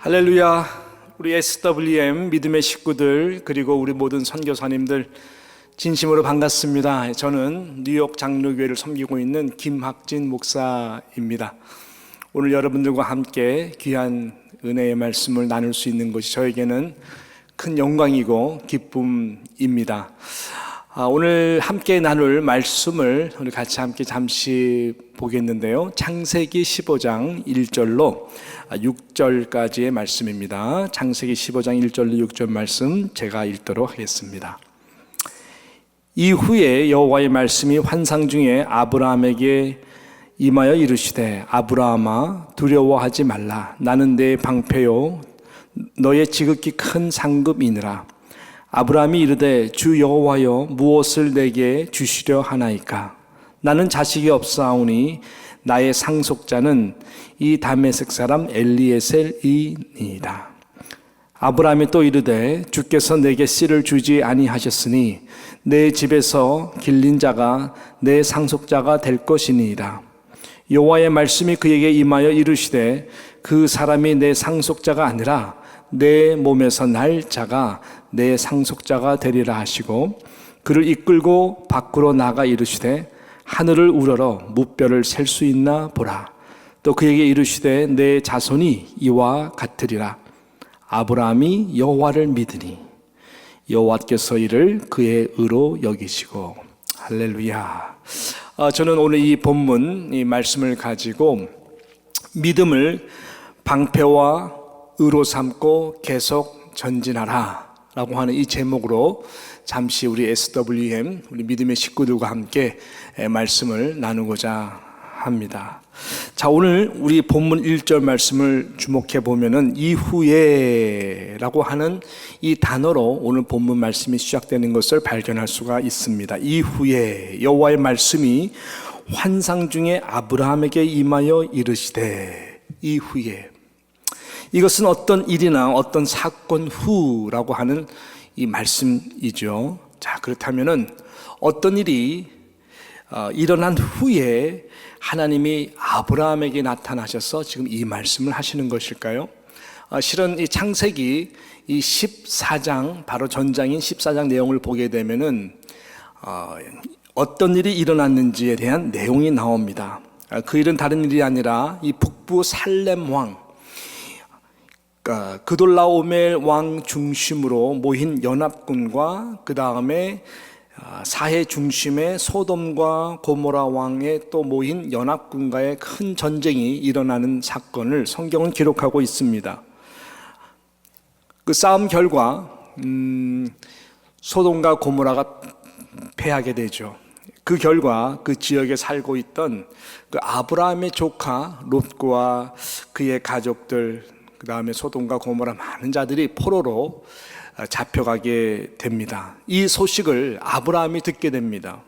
할렐루야. 우리 SWM 믿음의 식구들 그리고 우리 모든 선교사님들 진심으로 반갑습니다. 저는 뉴욕 장로교회를 섬기고 있는 김학진 목사입니다. 오늘 여러분들과 함께 귀한 은혜의 말씀을 나눌 수 있는 것이 저에게는 큰 영광이고 기쁨입니다. 오늘 함께 나눌 말씀을 우리 같이 함께 잠시 보겠는데요. 창세기 15장 1절로 6절까지의 말씀입니다. 창세기 15장 1절로 6절 말씀 제가 읽도록 하겠습니다. 이후에 여호와의 말씀이 환상 중에 아브라함에게 임하여 이르시되 아브라함아 두려워하지 말라. 나는 내 방패요 너의 지극히 큰 상급이니라. 아브라함이 이르되 주 여호와여 무엇을 내게 주시려 하나이까? 나는 자식이 없사오니 나의 상속자는 이 다메섹 사람 엘리에셀이니이다. 아브라함이 또 이르되 주께서 내게 씨를 주지 아니하셨으니 내 집에서 길린 자가 내 상속자가 될 것이니이다. 여호와의 말씀이 그에게 임하여 이르시되 그 사람이 내 상속자가 아니라 내 몸에서 날 자가 내 상속자가 되리라 하시고 그를 이끌고 밖으로 나가 이르시되 하늘을 우러러 무뼈를 셀 수 있나 보라. 또 그에게 이르시되 내 자손이 이와 같으리라. 아브라함이 여호와를 믿으니 여호와께서 이를 그의 의로 여기시고. 할렐루야. 저는 오늘 이 본문 이 말씀을 가지고 믿음을 방패와 의로 삼고 계속 전진하라 라고 하는 이 제목으로 잠시 우리 SWM 우리 믿음의 식구들과 함께 말씀을 나누고자 합니다. 자, 오늘 우리 본문 1절 말씀을 주목해 보면은 이후에 라고 하는 이 단어로 오늘 본문 말씀이 시작되는 것을 발견할 수가 있습니다. 이후에 여호와의 말씀이 환상 중에 아브라함에게 임하여 이르시되. 이후에, 이것은 어떤 일이나 어떤 사건 후라고 하는 이 말씀이죠. 자, 그렇다면은 어떤 일이 일어난 후에 하나님이 아브라함에게 나타나셔서 지금 이 말씀을 하시는 것일까요? 실은 이 창세기 이 14장 바로 전장인 14장 내용을 보게 되면은 어떤 일이 일어났는지에 대한 내용이 나옵니다. 그 일은 다른 일이 아니라 이 북부 살렘 왕 그돌라오멜 왕 중심으로 모인 연합군과 그 다음에 사해 중심의 소돔과 고모라 왕의 또 모인 연합군과의 큰 전쟁이 일어나는 사건을 성경은 기록하고 있습니다. 그 싸움 결과 소돔과 고모라가 패하게 되죠. 그 결과 그 지역에 살고 있던 그 아브라함의 조카 롯과 그의 가족들, 그 다음에 소돔과 고모라 많은 자들이 포로로 잡혀가게 됩니다. 이 소식을 아브라함이 듣게 됩니다.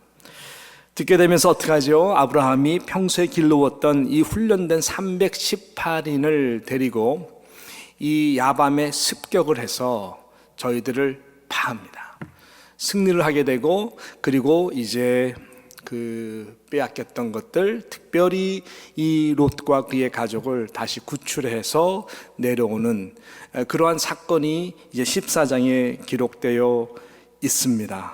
듣게 되면서 어떻게 하죠? 아브라함이 평소에 길러왔던 이 훈련된 318인을 데리고 이 야밤에 습격을 해서 저희들을 파합니다. 승리를 하게 되고, 그리고 이제 그 빼앗겼던 것들, 특별히 이 롯과 그의 가족을 다시 구출해서 내려오는 그러한 사건이 이제 14장에 기록되어 있습니다.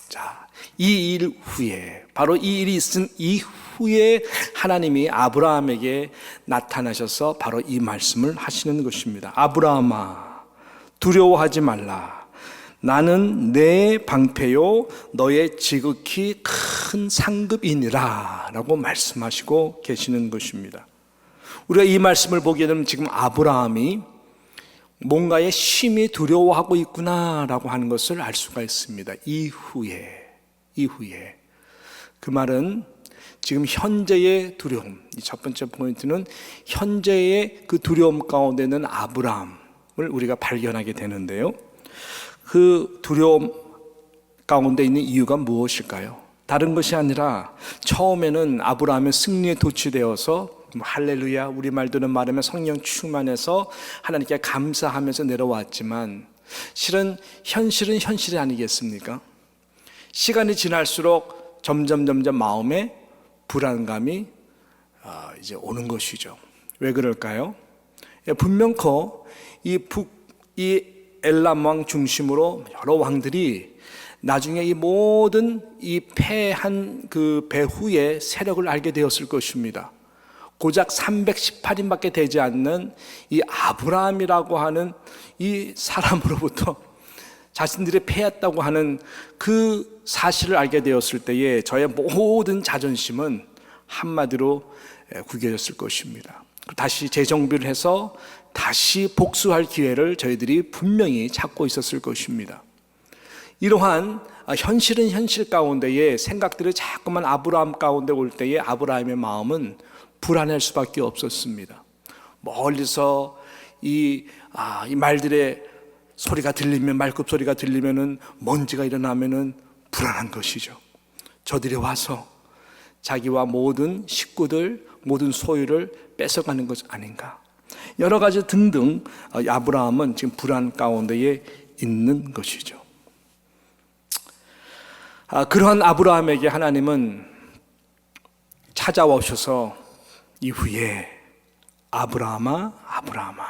자, 이 일 후에, 바로 이 일이 있은 이후에 하나님이 아브라함에게 나타나셔서 바로 이 말씀을 하시는 것입니다. 아브라함아, 두려워하지 말라. 나는 내 방패요 너의 지극히 큰 상급이니라 라고 말씀하시고 계시는 것입니다. 우리가 이 말씀을 보게 되면 지금 아브라함이 뭔가에 심히 두려워하고 있구나 라고 하는 것을 알 수가 있습니다. 이후에 그 말은 지금 현재의 두려움, 이 첫 번째 포인트는 현재의 그 두려움 가운데 있는 아브라함을 우리가 발견하게 되는데요. 그 두려움 가운데 있는 이유가 무엇일까요? 다른 것이 아니라 처음에는 아브라함은 승리에 도취되어서 할렐루야, 우리말들은 말하면 성령 충만해서 하나님께 감사하면서 내려왔지만 실은 현실은 현실이 아니겠습니까? 시간이 지날수록 점점 마음에 불안감이 이제 오는 것이죠. 왜 그럴까요? 분명코 이 엘람 왕 중심으로 여러 왕들이 나중에 이 모든 이 패한 그 배후의 세력을 알게 되었을 것입니다. 고작 318인밖에 되지 않는 이 아브라함이라고 하는 이 사람으로부터 자신들이 패했다고 하는 그 사실을 알게 되었을 때에 저의 모든 자존심은 한마디로 구겨졌을 것입니다. 다시 재정비를 해서 다시 복수할 기회를 저희들이 분명히 찾고 있었을 것입니다. 이러한 현실은 현실 가운데에 생각들이 자꾸만 아브라함 가운데 올 때에 아브라함의 마음은 불안할 수밖에 없었습니다. 멀리서 이 말들의 소리가 들리면, 말급 소리가 들리면은, 먼지가 일어나면은 불안한 것이죠. 저들이 와서 자기와 모든 식구들, 모든 소유를 뺏어가는 것 아닌가. 여러 가지 등등 아브라함은 지금 불안 가운데에 있는 것이죠. 그러한 아브라함에게 하나님은 찾아오셔서 이후에 아브라함아, 아브라함아,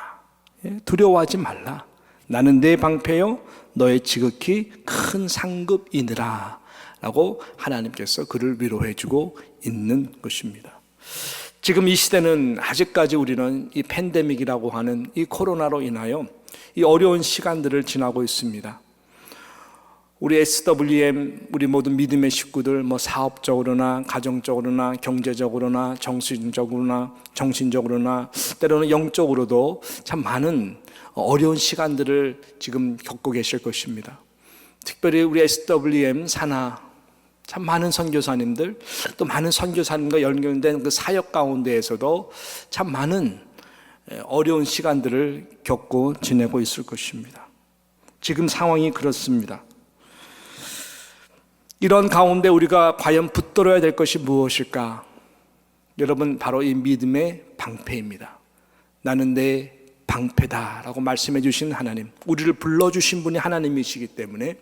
두려워하지 말라. 나는 내 방패요 너의 지극히 큰 상급이니라 라고 하나님께서 그를 위로해 주고 있는 것입니다. 지금 이 시대는 아직까지 우리는 이 팬데믹이라고 하는 이 코로나로 인하여 이 어려운 시간들을 지나고 있습니다. 우리 SWM, 우리 모든 믿음의 식구들, 사업적으로나 가정적으로나 경제적으로나 정신적으로나 때로는 영적으로도 참 많은 어려운 시간들을 지금 겪고 계실 것입니다. 특별히 우리 SWM 산하 참 많은 선교사님들, 또 많은 선교사님과 연결된 그 사역 가운데에서도 참 많은 어려운 시간들을 겪고 지내고 있을 것입니다. 지금 상황이 그렇습니다. 이런 가운데 우리가 과연 붙들어야 될 것이 무엇일까? 여러분, 바로 이 믿음의 방패입니다. 나는 내 방패다라고 말씀해 주신 하나님, 우리를 불러주신 분이 하나님이시기 때문에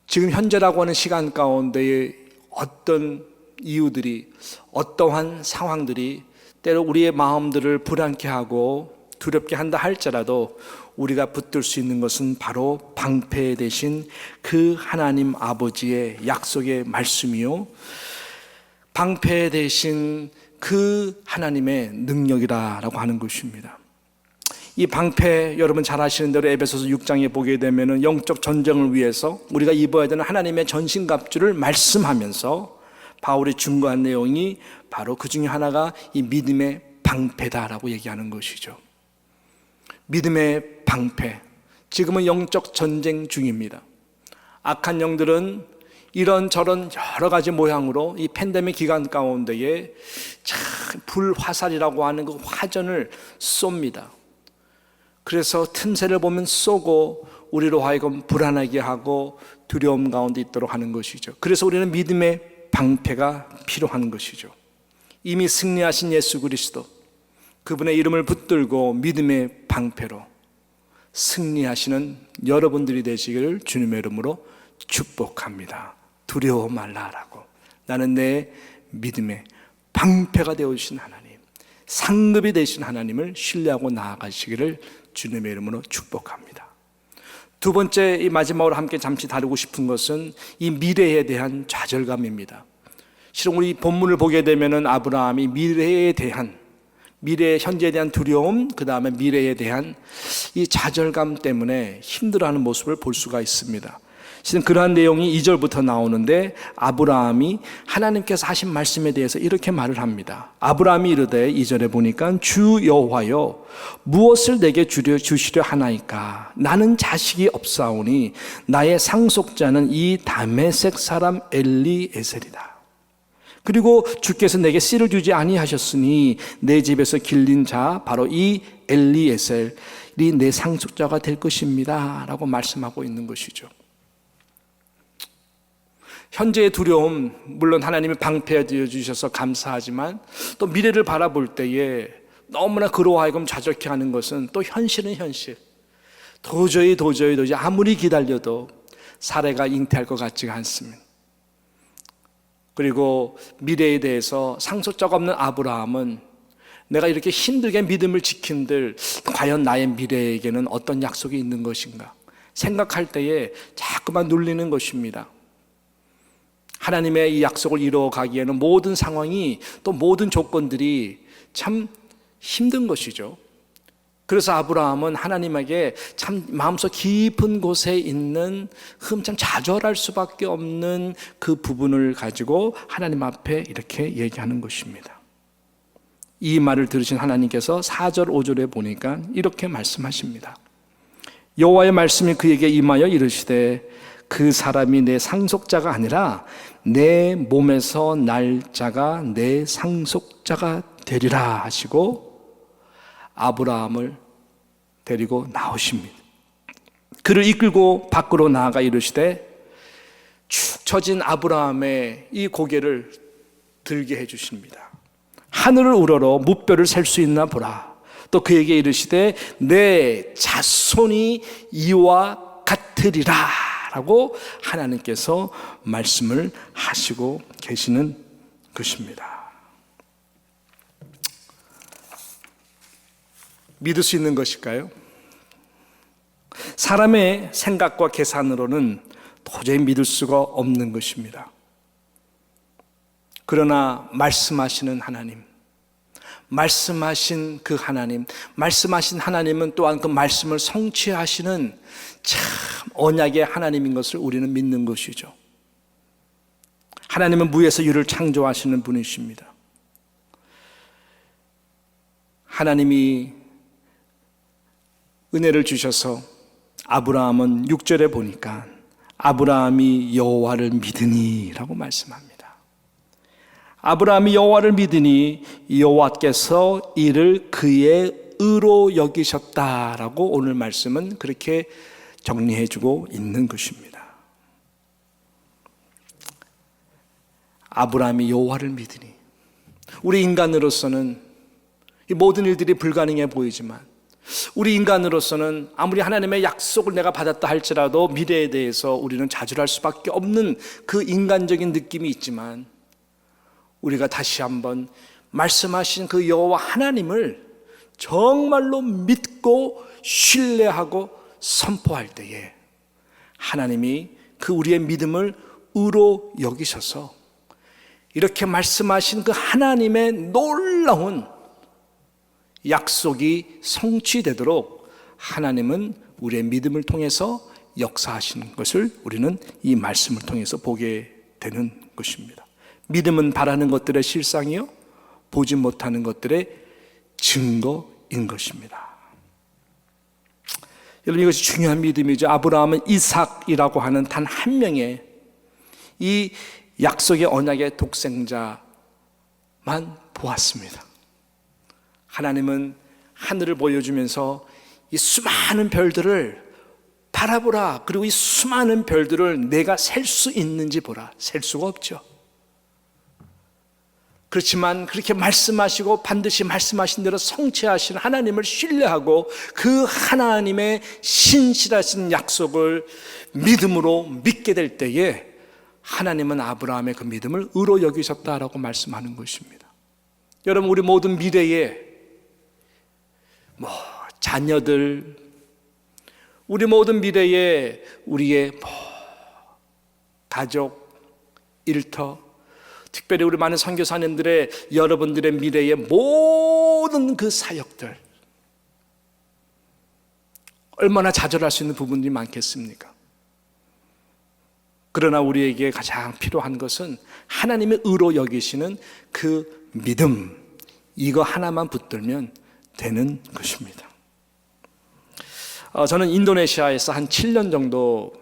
지금 현재라고 하는 시간 가운데에 어떤 이유들이, 어떠한 상황들이 때로 우리의 마음들을 불안케 하고 두렵게 한다 할지라도 우리가 붙들 수 있는 것은 바로 방패 대신 그 하나님 아버지의 약속의 말씀이요, 방패 대신 그 하나님의 능력이라고 하는 것입니다. 이 방패, 여러분 잘 아시는 대로 에베소서 6장에 보게 되면 영적 전쟁을 위해서 우리가 입어야 되는 하나님의 전신갑주를 말씀하면서 바울이 준거한 내용이 바로 그 중에 하나가 이 믿음의 방패다라고 얘기하는 것이죠. 믿음의 방패. 지금은 영적 전쟁 중입니다. 악한 영들은 이런저런 여러 가지 모양으로 이 팬데믹 기간 가운데에 참 불화살이라고 하는 그 화전을 쏩니다. 그래서 틈새를 보면 쏘고 우리로 하여금 불안하게 하고 두려움 가운데 있도록 하는 것이죠. 그래서 우리는 믿음의 방패가 필요한 것이죠. 이미 승리하신 예수 그리스도, 그분의 이름을 붙들고 믿음의 방패로 승리하시는 여러분들이 되시기를 주님의 이름으로 축복합니다. 두려워 말라라고. 나는 내 믿음의 방패가 되어주신 하나님, 상급이 되신 하나님을 신뢰하고 나아가시기를 주님의 이름으로 축복합니다. 두 번째, 이 마지막으로 함께 잠시 다루고 싶은 것은 이 미래에 대한 좌절감입니다. 실은 우리 본문을 보게 되면 아브라함이 미래에 대한, 미래의 현재에 대한 두려움, 그 다음에 미래에 대한 이 좌절감 때문에 힘들어하는 모습을 볼 수가 있습니다. 실은 그러한 내용이 2절부터 나오는데 아브라함이 하나님께서 하신 말씀에 대해서 이렇게 말을 합니다. 아브라함이 이르되 2절에 보니까 주 여호와여 무엇을 내게 주시려 하나이까? 나는 자식이 없사오니 나의 상속자는 이 다메섹 사람 엘리에셀이다. 그리고 주께서 내게 씨를 주지 아니하셨으니 내 집에서 길린 자 바로 이 엘리에셀이 내 상속자가 될 것입니다 라고 말씀하고 있는 것이죠. 현재의 두려움, 물론 하나님이 방패 되어 주셔서 감사하지만 또 미래를 바라볼 때에 너무나 그로 하여금 좌절케 하는 것은 또 현실은 현실. 도저히 아무리 기다려도 사례가 잉태할 것 같지가 않습니다. 그리고 미래에 대해서 상속자가 없는 아브라함은 내가 이렇게 힘들게 믿음을 지킨들 과연 나의 미래에게는 어떤 약속이 있는 것인가 생각할 때에 자꾸만 눌리는 것입니다. 하나님의 이 약속을 이루어가기에는 모든 상황이 또 모든 조건들이 참 힘든 것이죠. 그래서 아브라함은 하나님에게 참 마음속 깊은 곳에 있는 참 좌절할 수밖에 없는 그 부분을 가지고 하나님 앞에 이렇게 얘기하는 것입니다. 이 말을 들으신 하나님께서 4절 5절에 보니까 이렇게 말씀하십니다. 여호와의 말씀이 그에게 임하여 이르시되 그 사람이 내 상속자가 아니라 내 몸에서 날 자가 내 상속자가 되리라 하시고 아브라함을 데리고 나오십니다. 그를 이끌고 밖으로 나아가 이르시되 축 처진 아브라함의 이 고개를 들게 해주십니다. 하늘을 우러러 무뼈를 셀 수 있나 보라. 또 그에게 이르시되 내 자손이 이와 같으리라 라고 하나님께서 말씀을 하시고 계시는 것입니다. 믿을 수 있는 것일까요? 사람의 생각과 계산으로는 도저히 믿을 수가 없는 것입니다. 그러나 말씀하시는 하나님, 말씀하신 그 하나님, 말씀하신 하나님은 또한 그 말씀을 성취하시는 참 언약의 하나님인 것을 우리는 믿는 것이죠. 하나님은 무에서 유를 창조하시는 분이십니다. 하나님이 은혜를 주셔서 아브라함은 6절에 보니까 아브라함이 여호와를 믿으니 라고 말씀합니다. 아브라함이 여호와를 믿으니 여호와께서 이를 그의 의로 여기셨다라고 오늘 말씀은 그렇게 정리해주고 있는 것입니다. 아브라함이 여호와를 믿으니 우리 인간으로서는 이 모든 일들이 불가능해 보이지만 우리 인간으로서는 아무리 하나님의 약속을 내가 받았다 할지라도 미래에 대해서 우리는 좌절할 수밖에 없는 그 인간적인 느낌이 있지만 우리가 다시 한번 말씀하신 그 여호와 하나님을 정말로 믿고 신뢰하고 선포할 때에 하나님이 그 우리의 믿음을 의로 여기셔서 이렇게 말씀하신 그 하나님의 놀라운 약속이 성취되도록 하나님은 우리의 믿음을 통해서 역사하시는 것을 우리는 이 말씀을 통해서 보게 되는 것입니다. 믿음은 바라는 것들의 실상이요 보지 못하는 것들의 증거인 것입니다. 여러분, 이것이 중요한 믿음이죠. 아브라함은 이삭이라고 하는 단 한 명의 이 약속의 언약의 독생자만 보았습니다. 하나님은 하늘을 보여주면서 이 수많은 별들을 바라보라. 그리고 이 수많은 별들을 내가 셀 수 있는지 보라. 셀 수가 없죠. 그렇지만 그렇게 말씀하시고 반드시 말씀하신 대로 성취하신 하나님을 신뢰하고 그 하나님의 신실하신 약속을 믿음으로 믿게 될 때에 하나님은 아브라함의 그 믿음을 의로 여기셨다라고 말씀하는 것입니다. 여러분, 우리 모든 미래에 자녀들, 우리 모든 미래에 우리의 가족, 일터, 특별히 우리 많은 선교사님들의 여러분들의 미래의 모든 그 사역들 얼마나 좌절할 수 있는 부분들이 많겠습니까? 그러나 우리에게 가장 필요한 것은 하나님의 의로 여기시는 그 믿음, 이거 하나만 붙들면 되는 것입니다. 저는 인도네시아에서 한 7년 정도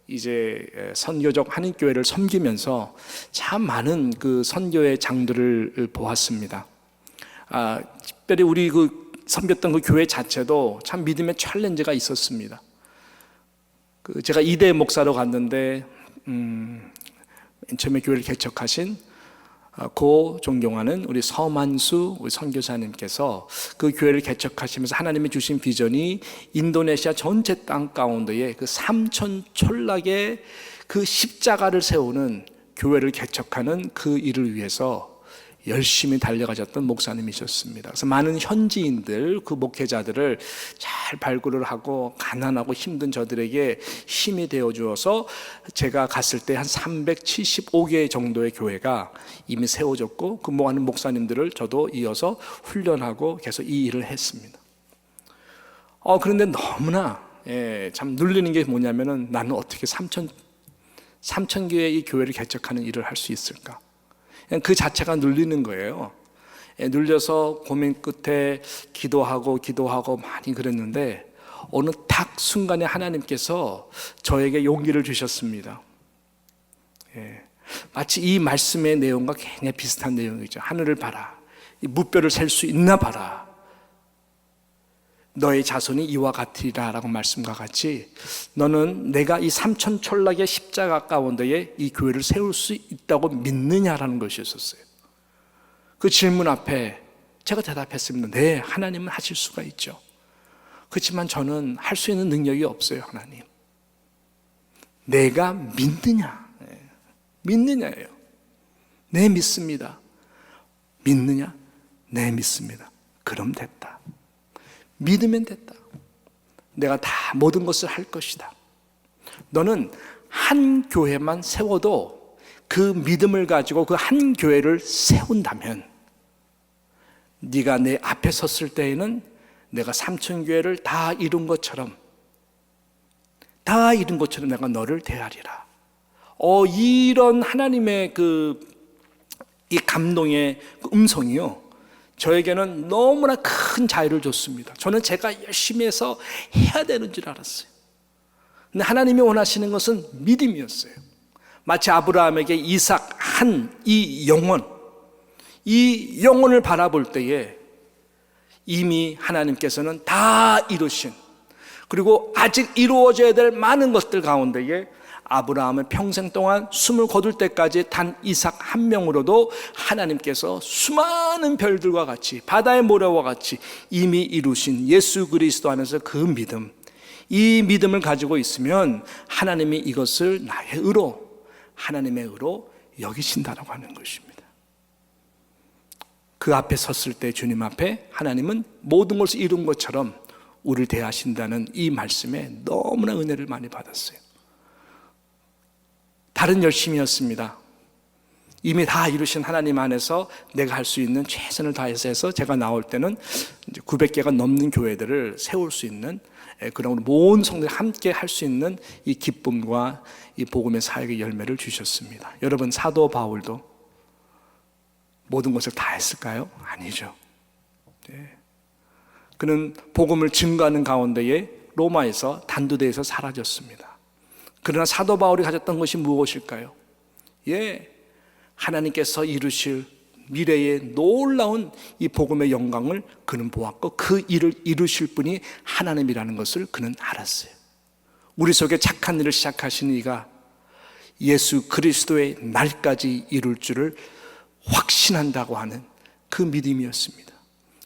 이제 선교적 한인교회를 섬기면서 참 많은 그 선교의 장들을 보았습니다. 특별히 우리 그 섬겼던 그 교회 자체도 참 믿음의 챌린지가 있었습니다. 제가 이대 목사로 갔는데 맨 처음에 교회를 개척하신 고 존경하는 우리 서만수 우리 선교사님께서 그 교회를 개척하시면서 하나님이 주신 비전이 인도네시아 전체 땅 가운데에 그 삼천 촌락의 그 십자가를 세우는 교회를 개척하는 그 일을 위해서 열심히 달려가셨던 목사님이셨습니다. 그래서 많은 현지인들, 그 목회자들을 잘 발굴을 하고 가난하고 힘든 저들에게 힘이 되어 주어서 제가 갔을 때 한 375개 정도의 교회가 이미 세워졌고, 그 모아는 목사님들을 저도 이어서 훈련하고 계속 이 일을 했습니다. 그런데 너무나 참 눌리는 게 뭐냐면은, 나는 어떻게 3천 개의 이 교회를 개척하는 일을 할 수 있을까? 그 자체가 눌리는 거예요. 눌려서 고민 끝에 기도하고 많이 그랬는데, 어느 딱 순간에 하나님께서 저에게 용기를 주셨습니다. 마치 이 말씀의 내용과 굉장히 비슷한 내용이죠. 하늘을 봐라, 이 무뼈를 셀 수 있나 봐라, 너의 자손이 이와 같으리라 라고 말씀과 같이, 너는 내가 이 삼천촌락의 십자가 가운데에 이 교회를 세울 수 있다고 믿느냐라는 것이었어요. 그 질문 앞에 제가 대답했습니다. 네, 하나님은 하실 수가 있죠. 그렇지만 저는 할 수 있는 능력이 없어요. 하나님, 내가 믿느냐예요. 네, 믿습니다. 믿느냐? 네, 믿습니다. 그럼 됐다. 믿으면 됐다. 내가 다 모든 것을 할 것이다. 너는 한 교회만 세워도 그 믿음을 가지고 그 한 교회를 세운다면, 네가 내 앞에 섰을 때에는 내가 3,000교회를 다 이룬 것처럼 내가 너를 대하리라. 이런 하나님의 이 감동의 음성이요, 저에게는 너무나 큰 자유를 줬습니다. 저는 제가 열심히 해서 해야 되는 줄 알았어요. 근데 하나님이 원하시는 것은 믿음이었어요. 마치 아브라함에게 이삭 이 영혼을 바라볼 때에 이미 하나님께서는 다 이루신, 그리고 아직 이루어져야 될 많은 것들 가운데에 아브라함은 평생 동안 숨을 거둘 때까지 단 이삭 한 명으로도 하나님께서 수많은 별들과 같이, 바다의 모래와 같이 이미 이루신 예수 그리스도 안에서 그 믿음, 이 믿음을 가지고 있으면 하나님이 이것을 나의 의로, 하나님의 의로 여기신다라고 하는 것입니다. 그 앞에 섰을 때 주님 앞에 하나님은 모든 것을 이룬 것처럼 우리를 대하신다는 이 말씀에 너무나 은혜를 많이 받았어요. 다른 열심이었습니다. 이미 다 이루신 하나님 안에서 내가 할 수 있는 최선을 다해서 해서 제가 나올 때는 이제 900개가 넘는 교회들을 세울 수 있는, 그런 모든 성도들이 함께 할 수 있는 이 기쁨과 이 복음의 사역의 열매를 주셨습니다. 여러분, 사도 바울도 모든 것을 다 했을까요? 아니죠. 그는 복음을 증거하는 가운데에 로마에서 단두대에서 사라졌습니다. 그러나 사도 바울이 가졌던 것이 무엇일까요? 하나님께서 이루실 미래의 놀라운 이 복음의 영광을 그는 보았고, 그 일을 이루실 분이 하나님이라는 것을 그는 알았어요. 우리 속에 착한 일을 시작하신 이가 예수 그리스도의 날까지 이룰 줄을 확신한다고 하는 그 믿음이었습니다.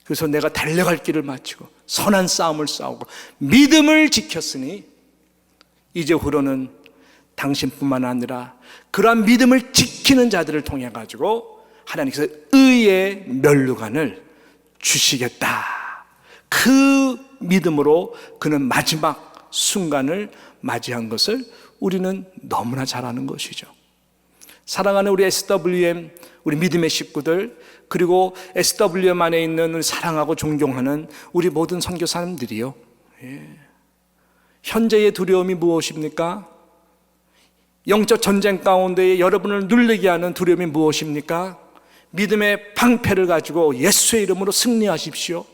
그래서 내가 달려갈 길을 마치고 선한 싸움을 싸우고 믿음을 지켰으니 이제후로는 당신뿐만 아니라 그러한 믿음을 지키는 자들을 통해 가지고 하나님께서 의의 면류관을 주시겠다. 그 믿음으로 그는 마지막 순간을 맞이한 것을 우리는 너무나 잘 아는 것이죠. 사랑하는 우리 SWM, 우리 믿음의 식구들, 그리고 SWM 안에 있는 우리 사랑하고 존경하는 우리 모든 선교사님들이요, 현재의 두려움이 무엇입니까? 영적 전쟁 가운데 여러분을 눌리게 하는 두려움이 무엇입니까? 믿음의 방패를 가지고 예수의 이름으로 승리하십시오.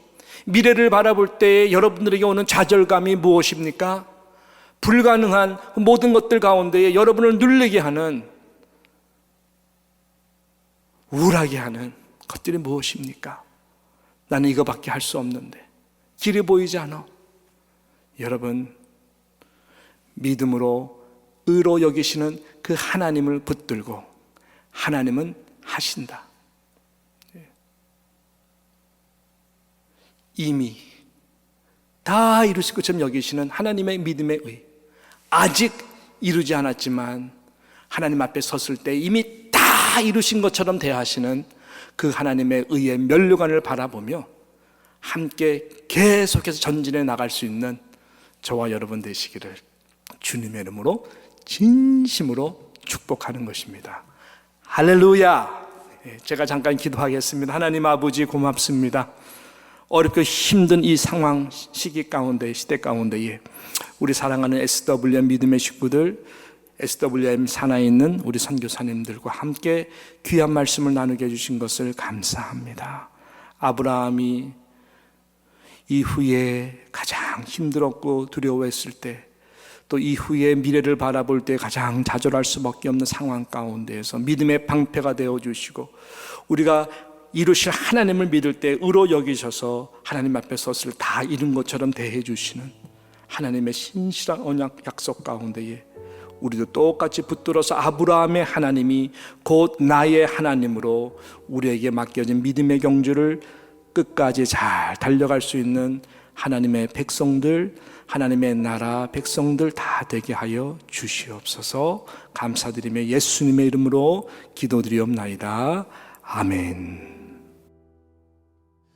미래를 바라볼 때에 여러분들에게 오는 좌절감이 무엇입니까? 불가능한 모든 것들 가운데에 여러분을 눌리게 하는, 우울하게 하는 것들이 무엇입니까? 나는 이거밖에 할 수 없는데, 길이 보이지 않아. 여러분, 믿음으로 의로 여기시는 그 하나님을 붙들고 하나님은 하신다. 이미 다 이루실 것처럼 여기시는 하나님의 믿음의 의, 아직 이루지 않았지만 하나님 앞에 섰을 때 이미 다 이루신 것처럼 대하시는 그 하나님의 의의 면류관을 바라보며 함께 계속해서 전진해 나갈 수 있는 저와 여러분 되시기를 주님의 이름으로 진심으로 축복하는 것입니다. 할렐루야. 제가 잠깐 기도하겠습니다. 하나님 아버지 고맙습니다. 어렵고 힘든 이 상황 시기 가운데 시대 가운데에 우리 사랑하는 SWM 믿음의 식구들, SWM 산하에 있는 우리 선교사님들과 함께 귀한 말씀을 나누게 해주신 것을 감사합니다. 아브라함이 이후에 가장 힘들었고 두려워했을 때, 또 이후에 미래를 바라볼 때 가장 좌절할 수밖에 없는 상황 가운데에서 믿음의 방패가 되어주시고 우리가 이루실 하나님을 믿을 때 의로 여기셔서 하나님 앞에 섰을 다 이룬 것처럼 대해 주시는 하나님의 신실한 언약 약속 가운데에 우리도 똑같이 붙들어서 아브라함의 하나님이 곧 나의 하나님으로 우리에게 맡겨진 믿음의 경주를 끝까지 잘 달려갈 수 있는 하나님의 백성들, 하나님의 나라 백성들 다 되게 하여 주시옵소서. 감사드리며 예수님의 이름으로 기도드리옵나이다. 아멘.